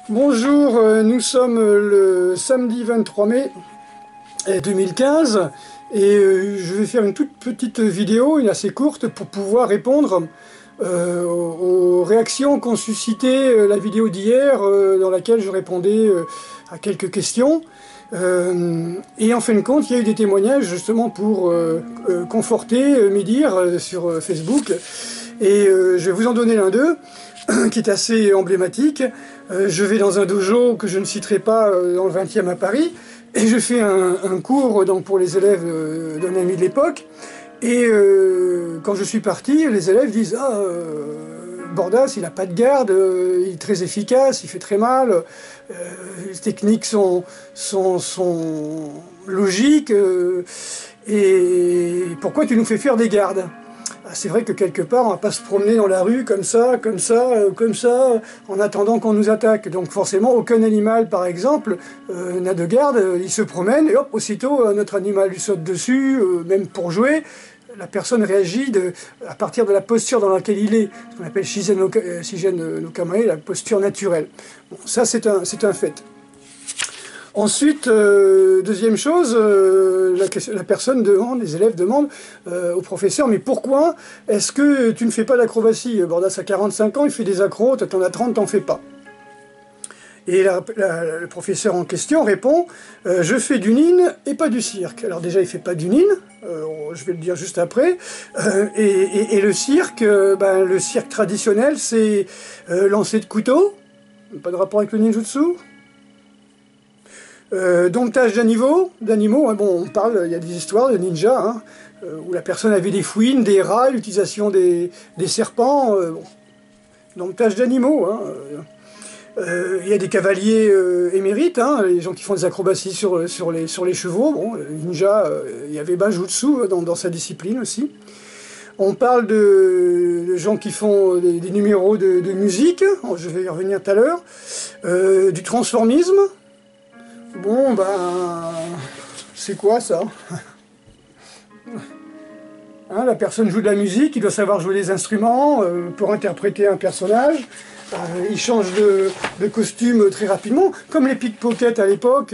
Bonjour, nous sommes le samedi 23 mai 2015 et je vais faire une toute petite vidéo, une assez courte, pour pouvoir répondre aux réactions qu'ont suscité la vidéo d'hier dans laquelle je répondais à quelques questions. Et en fin de compte, il y a eu des témoignages justement pour conforter mes dires sur Facebook. Et je vais vous en donner l'un d'eux, qui est assez emblématique. Je vais dans un dojo que je ne citerai pas dans le 20e à Paris, et je fais un cours donc, pour les élèves d'un ami de l'époque. Et quand je suis parti, les élèves disent « Ah, Bordas, il n'a pas de garde, il est très efficace, il fait très mal, les techniques sont logiques, et pourquoi tu nous fais faire des gardes ?» C'est vrai que quelque part, on ne va pas se promener dans la rue comme ça, en attendant qu'on nous attaque. Donc forcément, aucun animal, par exemple, n'a de garde, il se promène, et hop, aussitôt, notre animal lui saute dessus, même pour jouer. La personne réagit à partir de la posture dans laquelle il est, ce qu'on appelle Shigen no Kamae, la posture naturelle. Bon, ça, c'est un fait. Ensuite, deuxième chose, la personne demande, les élèves demandent au professeur « Mais pourquoi est-ce que tu ne fais pas d'acrobatie? Bordas a 45 ans, il fait des accros, toi t'en as 30, t'en fais pas. » Et le professeur en question répond « Je fais du nin et pas du cirque. » Alors déjà, il fait pas du nin, je vais le dire juste après, et le cirque traditionnel, c'est lancer de couteau, pas de rapport avec le ninjutsu. Domptage d'animaux, bon, on parle, il y a des histoires de ninjas, hein, où la personne avait des fouines, des rats, l'utilisation des serpents, bon. Domptage d'animaux, hein, il y a des cavaliers émérites, hein, les gens qui font des acrobaties sur les chevaux, bon, ninja, il y avait Bajutsu dans sa discipline aussi. On parle de gens qui font des numéros de musique, je vais y revenir tout à l'heure, du transformisme. Bon, ben, c'est quoi ça? Hein, la personne joue de la musique, il doit savoir jouer des instruments pour interpréter un personnage. Il change de costume très rapidement, comme les pickpockets à l'époque.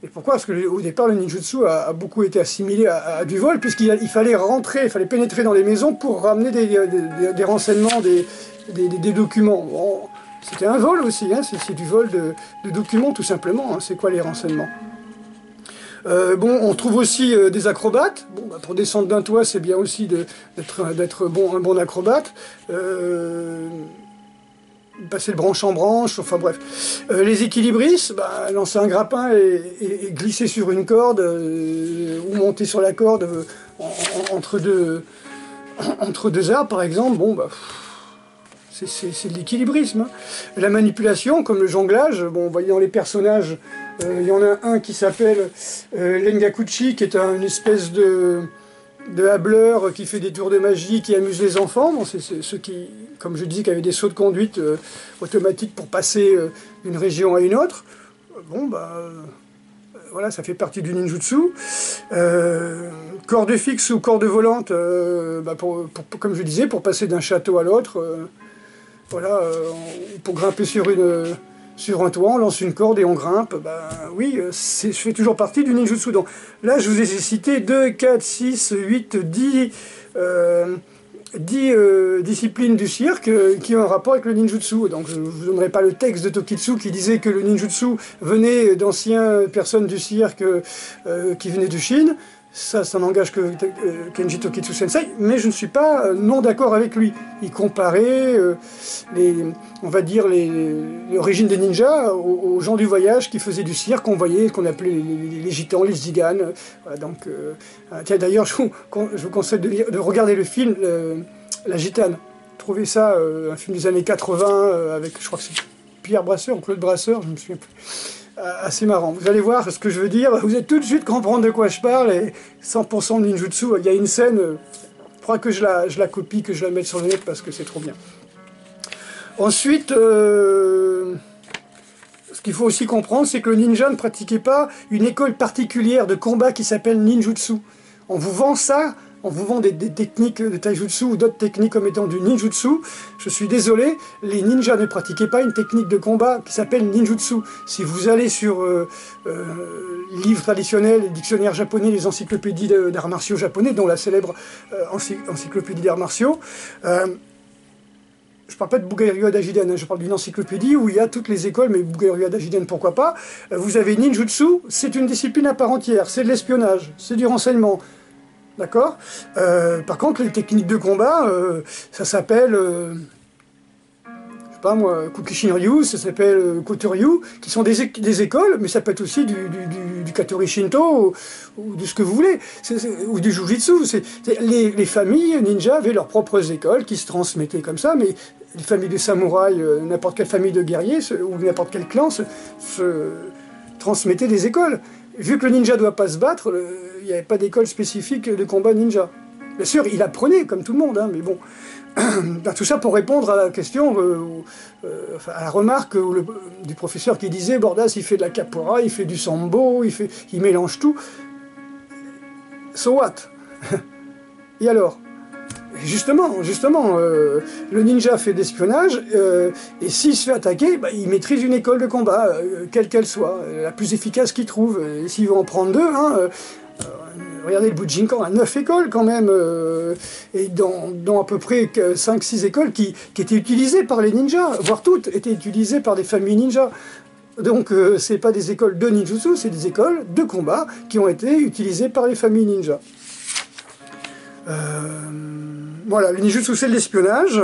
Et pourquoi? Parce qu'au départ, le ninjutsu a beaucoup été assimilé à du vol, puisqu'il fallait rentrer, il fallait pénétrer dans les maisons pour ramener des renseignements, des documents. Bon, c'était un vol aussi, hein, c'est du vol de documents tout simplement, hein. C'est quoi les renseignements? Bon, on trouve aussi des acrobates. Bon, bah, pour descendre d'un toit, c'est bien aussi d'être un bon acrobate. Passer de branche en branche, enfin bref. Les équilibristes, bah, lancer un grappin et glisser sur une corde, ou monter sur la corde entre deux arbres par exemple, bon bah... C'est de l'équilibrisme. Hein. La manipulation, comme le jonglage, bon, vous voyez dans les personnages, il y en a un qui s'appelle Lengakuchi, qui est une espèce de hableur qui fait des tours de magie, qui amuse les enfants. Bon, c'est ceux qui, comme je dis, qui avaient des sauts de conduite automatiques pour passer d'une région à une autre. Bon, bah... voilà, ça fait partie du ninjutsu. Corde fixe ou corde volante, comme je disais, pour passer d'un château à l'autre. Voilà, pour grimper sur un toit, on lance une corde et on grimpe. Ben oui, je fais toujours partie du ninjutsu. Donc là, je vous ai cité 2, 4, 6, 8, 10 disciplines du cirque qui ont un rapport avec le ninjutsu. Donc je ne vous donnerai pas le texte de Tokitsu qui disait que le ninjutsu venait d'anciennes personnes du cirque qui venaient de Chine. Ça n'engage que Kenji Tokitsu Sensei, mais je ne suis pas non d'accord avec lui. Il comparait, on va dire, l'origine des ninjas aux gens du voyage qui faisaient du cirque, qu'on appelait les gitans, les ziganes. Voilà, donc, tiens, d'ailleurs, je vous conseille de regarder le film La Gitane. Trouvez ça, un film des années 80, avec, je crois que c'est Pierre Brasseur ou Claude Brasseur, je ne me souviens plus. Assez marrant. Vous allez voir ce que je veux dire, vous allez tout de suite comprendre de quoi je parle, et 100% ninjutsu, il y a une scène, je crois que je la copie, que je la mette sur le net parce que c'est trop bien. Ensuite, ce qu'il faut aussi comprendre, c'est que le ninja ne pratiquait pas une école particulière de combat qui s'appelle ninjutsu. On vous vend ça on vous vend des techniques de taijutsu ou d'autres techniques comme étant du ninjutsu, je suis désolé, les ninjas ne pratiquaient pas une technique de combat qui s'appelle ninjutsu. Si vous allez sur les livres traditionnels, les dictionnaires japonais, les encyclopédies d'arts martiaux japonais, dont la célèbre encyclopédie d'arts martiaux, je ne parle pas de Bugairyū Dajiden, hein, je parle d'une encyclopédie où il y a toutes les écoles, mais Bugairyū Dajiden, pourquoi pas. Vous avez ninjutsu, c'est une discipline à part entière, c'est de l'espionnage, c'est du renseignement. D'accord. Par contre, les techniques de combat, ça s'appelle, je sais pas moi, Kukishin-ryu, ça s'appelle Koto-ryu, qui sont des écoles, mais ça peut être aussi du Katori Shinto, ou de ce que vous voulez, ou du Jujitsu. Les familles ninja avaient leurs propres écoles qui se transmettaient comme ça, mais les familles de samouraïs, n'importe quelle famille de guerriers, ou n'importe quel clan se transmettaient des écoles. Vu que le ninja ne doit pas se battre, il n'y avait pas d'école spécifique de combat ninja. Bien sûr, il apprenait, comme tout le monde, hein, mais bon. Tout ça pour répondre à la question, à la remarque du professeur qui disait « Bordas, il fait de la capoeira, il fait du sambo, il mélange tout. » So what? Et alors? Justement, le ninja fait de l'espionnage, et s'il se fait attaquer, bah, il maîtrise une école de combat, quelle qu'elle soit, la plus efficace qu'il trouve. S'il veut en prendre deux, hein, regardez le Bujinkan a 9 écoles quand même, et dans à peu près 5-6 écoles qui étaient utilisées par les ninjas, voire toutes étaient utilisées par des familles ninjas. Donc c'est pas des écoles de ninjutsu, c'est des écoles de combat qui ont été utilisées par les familles ninjas. Voilà, le ninjutsu c'est de l'espionnage,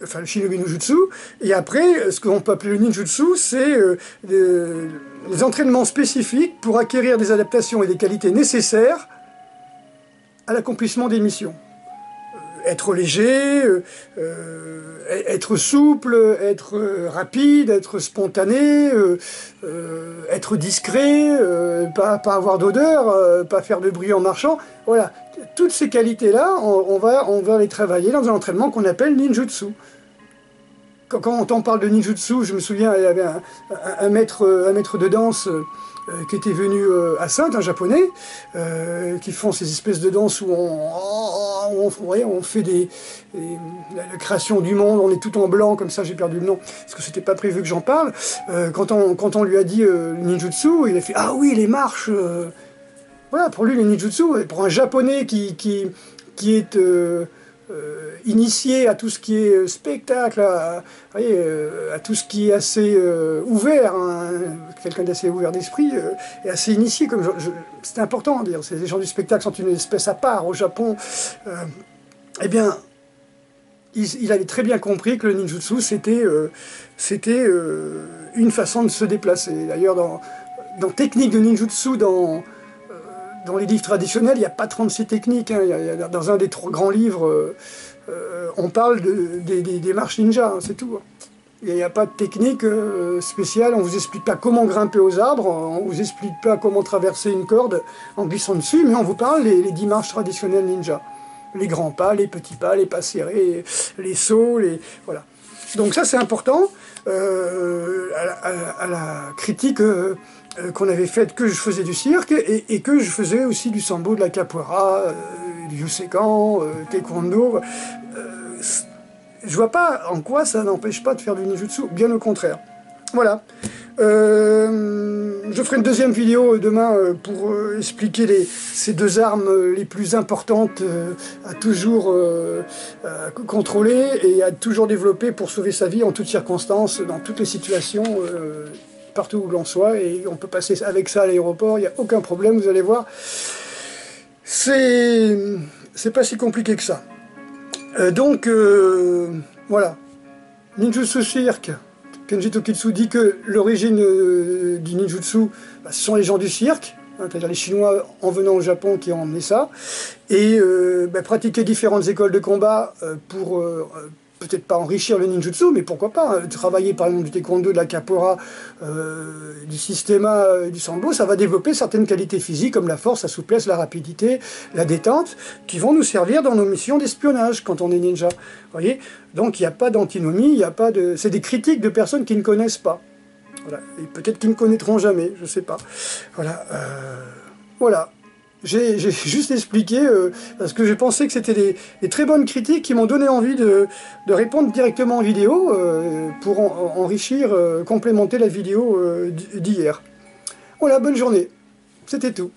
enfin le shinobi no jutsu, et après, ce qu'on peut appeler le ninjutsu, c'est des entraînements spécifiques pour acquérir des adaptations et des qualités nécessaires à l'accomplissement des missions. Être léger, être souple, être rapide, être spontané, être discret, pas avoir d'odeur, pas faire de bruit en marchant. Voilà, toutes ces qualités-là, on va les travailler dans un entraînement qu'on appelle ninjutsu. Quand on parle de ninjutsu, je me souviens, il y avait un maître de danse qui était venu à Sainte, un japonais, qui font ces espèces de danses où on fait la création du monde, on est tout en blanc, comme ça j'ai perdu le nom, parce que c'était pas prévu que j'en parle. Quand on lui a dit ninjutsu, il a fait « Ah oui, les marches !» Voilà, pour lui, le ninjutsu, pour un japonais qui est initié à tout ce qui est spectacle, à tout ce qui est assez ouvert, hein, quelqu'un d'assez ouvert d'esprit, et assez initié, c'est important à dire, les gens du spectacle sont une espèce à part au Japon, eh bien, il avait très bien compris que le ninjutsu, c'était une façon de se déplacer. D'ailleurs, dans technique de ninjutsu, dans les livres traditionnels, il n'y a pas 36 techniques. Hein. Dans un des 3 grands livres, on parle des marches ninja, hein, c'est tout. Il n'y a pas de technique spéciale, on ne vous explique pas comment grimper aux arbres, on ne vous explique pas comment traverser une corde en glissant dessus, mais on vous parle les 10 marches traditionnelles ninja. Les grands pas, les petits pas, les pas serrés, les sauts, voilà. Donc ça c'est important, à la critique qu'on avait faite que je faisais du cirque et que je faisais aussi du sambo, de la capoeira, du jusekan, taekwondo. Je vois pas en quoi ça n'empêche pas de faire du ninjutsu, bien au contraire. Voilà. Je ferai une deuxième vidéo demain pour expliquer ces 2 armes les plus importantes à toujours contrôler et à toujours développer pour sauver sa vie en toutes circonstances, dans toutes les situations, partout où l'on soit, et on peut passer avec ça à l'aéroport, il n'y a aucun problème, vous allez voir. C'est pas si compliqué que ça. Donc, voilà. Ninjutsu cirque. Kenji Tokitsu dit que l'origine du ninjutsu, ce sont les gens du cirque, hein, c'est-à-dire les Chinois en venant au Japon qui ont emmené ça, et pratiquer différentes écoles de combat pour peut-être pas enrichir le ninjutsu, mais pourquoi pas, travailler par exemple du taekwondo, de la capoeira, du systema, du sambo, ça va développer certaines qualités physiques comme la force, la souplesse, la rapidité, la détente, qui vont nous servir dans nos missions d'espionnage quand on est ninja. Vous voyez, donc il n'y a pas d'antinomie, il n'y a pas de... C'est des critiques de personnes qui ne connaissent pas. Voilà. Et peut-être qu'ils ne connaîtront jamais, je ne sais pas. Voilà. Voilà. J'ai juste expliqué, parce que j'ai pensé que c'était des très bonnes critiques qui m'ont donné envie de répondre directement en vidéo pour enrichir, complémenter la vidéo d'hier. Voilà, bonne journée. C'était tout.